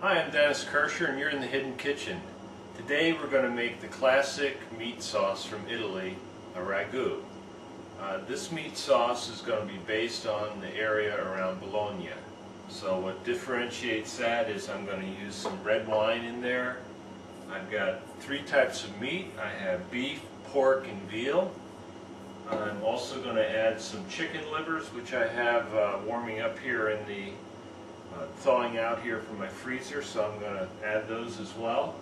Hi, I'm Dennis Kirscher and you're in the Hidden Kitchen. Today we're going to make the classic meat sauce from Italy, a ragu. This meat sauce is going to be based on the area around Bologna. So what differentiates that is I'm going to use some red wine in there. I've got 3 types of meat. I have beef, pork, and veal. I'm also going to add some chicken livers, which I have warming up here in the thawing out here from my freezer, so I'm going to add those as well.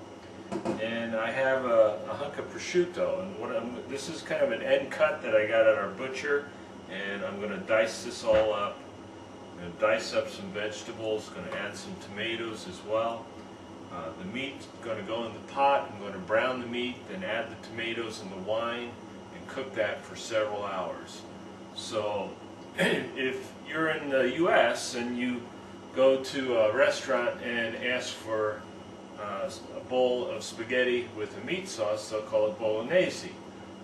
And I have a hunk of prosciutto, and this is kind of an end cut that I got at our butcher, and I'm going to dice this all up. I'm going to dice up some vegetables, going to add some tomatoes as well. The meat's going to go in the pot. I'm going to brown the meat, then add the tomatoes and the wine, and cook that for several hours. So if you're in the US and you go to a restaurant and ask for a bowl of spaghetti with a meat sauce, they'll call it Bolognese.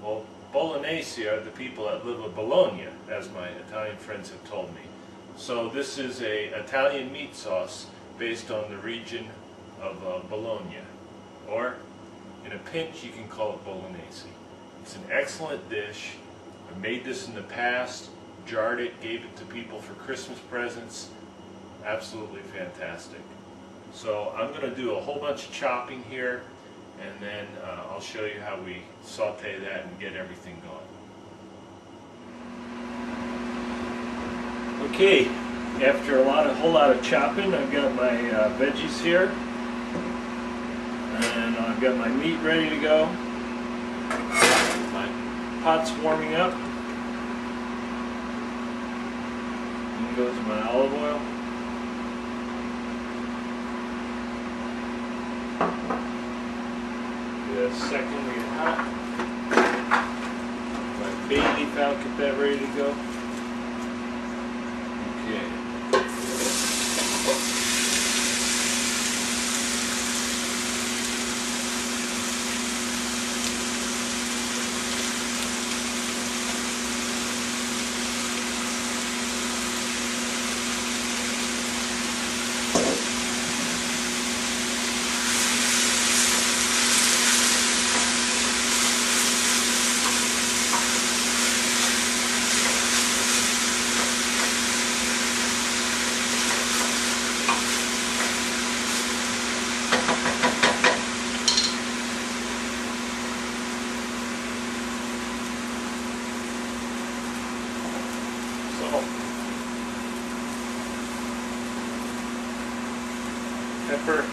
Well, Bolognese are the people that live in Bologna, as my Italian friends have told me. So this is an Italian meat sauce based on the region of Bologna. Or, in a pinch, you can call it Bolognese. It's an excellent dish. I made this in the past, jarred it, gave it to people for Christmas presents. Absolutely fantastic. So I'm going to do a whole bunch of chopping here, and then I'll show you how we saute that and get everything going. Okay, after a whole lot of chopping, I've got my veggies here, and I've got my meat ready to go. My pot's warming up. In goes my olive oil. Give it a second to get hot. My bay leaf out, get that ready to go. Okay. Pepper.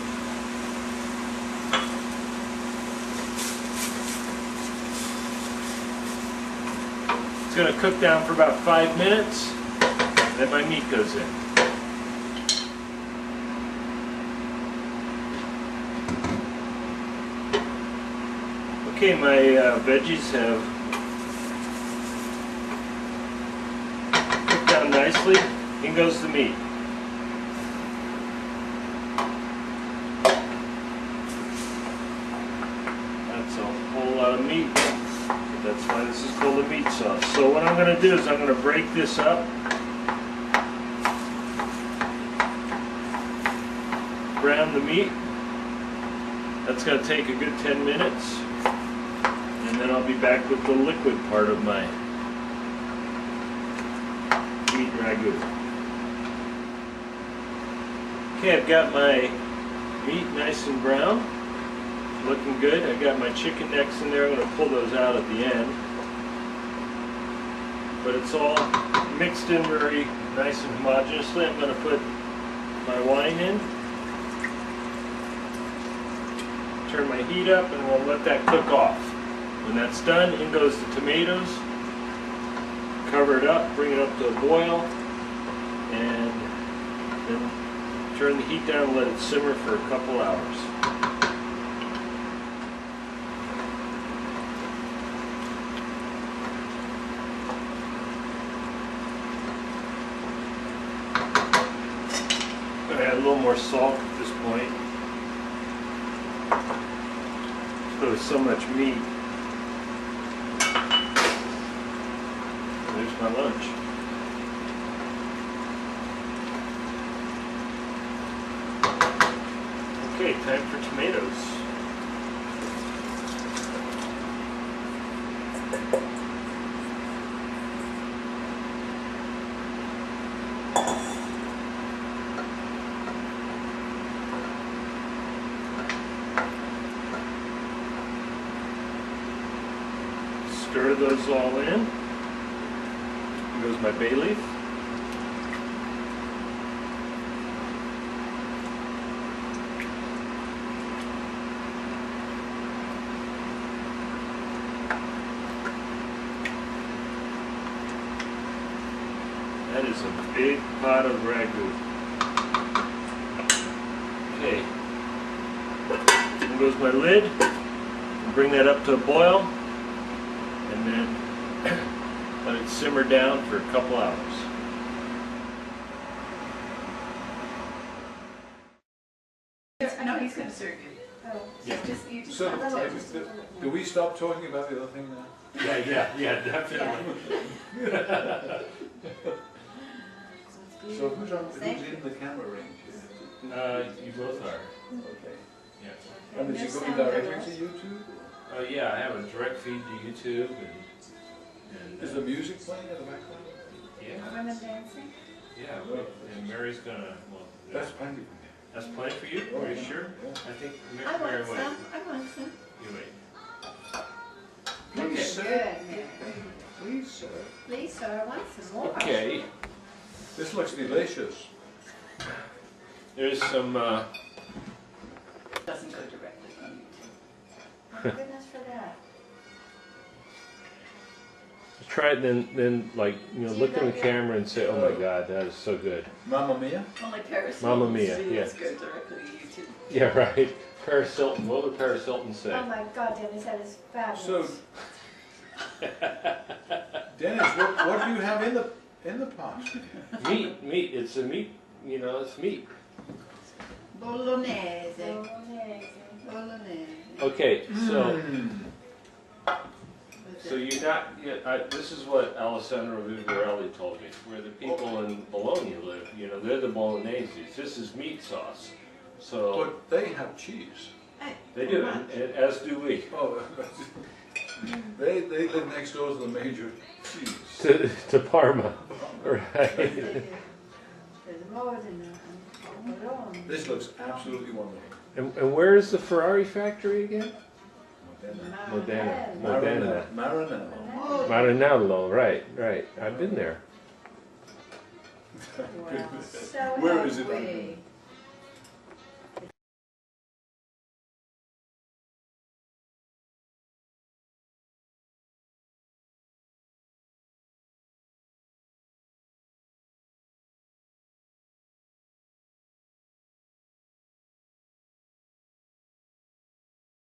It's going to cook down for about 5 minutes, then my meat goes in. Okay, my veggies have cooked down nicely. In goes the meat. That's a whole lot of meat. That's why this is called a meat sauce. So what I'm going to do is I'm going to break this up. Brown the meat. That's going to take a good 10 minutes. And then I'll be back with the liquid part of my meat ragu. Okay, I've got my meat nice and brown. Looking good. I've got my chicken necks in there. I'm going to pull those out at the end. But it's all mixed in very nice and homogeneously. I'm going to put my wine in. Turn my heat up and we'll let that cook off. When that's done, in goes the tomatoes. Cover it up, bring it up to a boil, and then turn the heat down and let it simmer for a couple hours. I'm going to add a little more salt at this point. There's so much meat. There's my lunch. time for tomatoes. Stir those all in. Here goes my bay leaf. That is a big pot of ragu. Okay. There goes my lid. Bring that up to a boil. And then let it simmer down for a couple hours. No, he's going to serve you. Oh, Yeah. You just So, do we stop talking about the other thing now? Yeah, definitely. So who's in the camera range? You both are. Okay. Yeah. And is it going directly to YouTube? Yeah, I have a direct feed to YouTube and Is the music playing in the background? yeah, Women dancing? yeah. And Mary's gonna. Well, That's plenty. that's plenty for you. Are you sure? Yeah. I think I Mary, want wait. some. I want some. You wait. Please, sir. Good, Mary. Please, sir. Please, sir, I want some more. Okay. This looks delicious. There's some. Doesn't go directly on YouTube. Oh, goodness for that. Try it, then like look in the camera and say, "Oh my God, that is so good." Mamma mia. Only Paris Mamma Hilton's mia, videos yeah. go directly to YouTube. Yeah, right. Paris Hilton. What would Paris Hilton say? Oh my God, Dennis, that is fabulous. So, Dennis, what do you have in the pot? Meat. It's a meat. It's meat. Bolognese. Bolognese. Bolognese. Okay, so. What's So it? you're not. This is what Alessandro Vivarelli told me. Where the people in Bologna live, they're the Bolognese. This is meat sauce. So But they have cheese. Hey, they do, what? and as do we. Oh, they live next door to the major cheese. To Parma, right? There's more than that. This looks absolutely wonderful. And where is the Ferrari factory again? Modena. Modena. Maranello. Maranello, right. I've been there. Well, so Where have is it? we.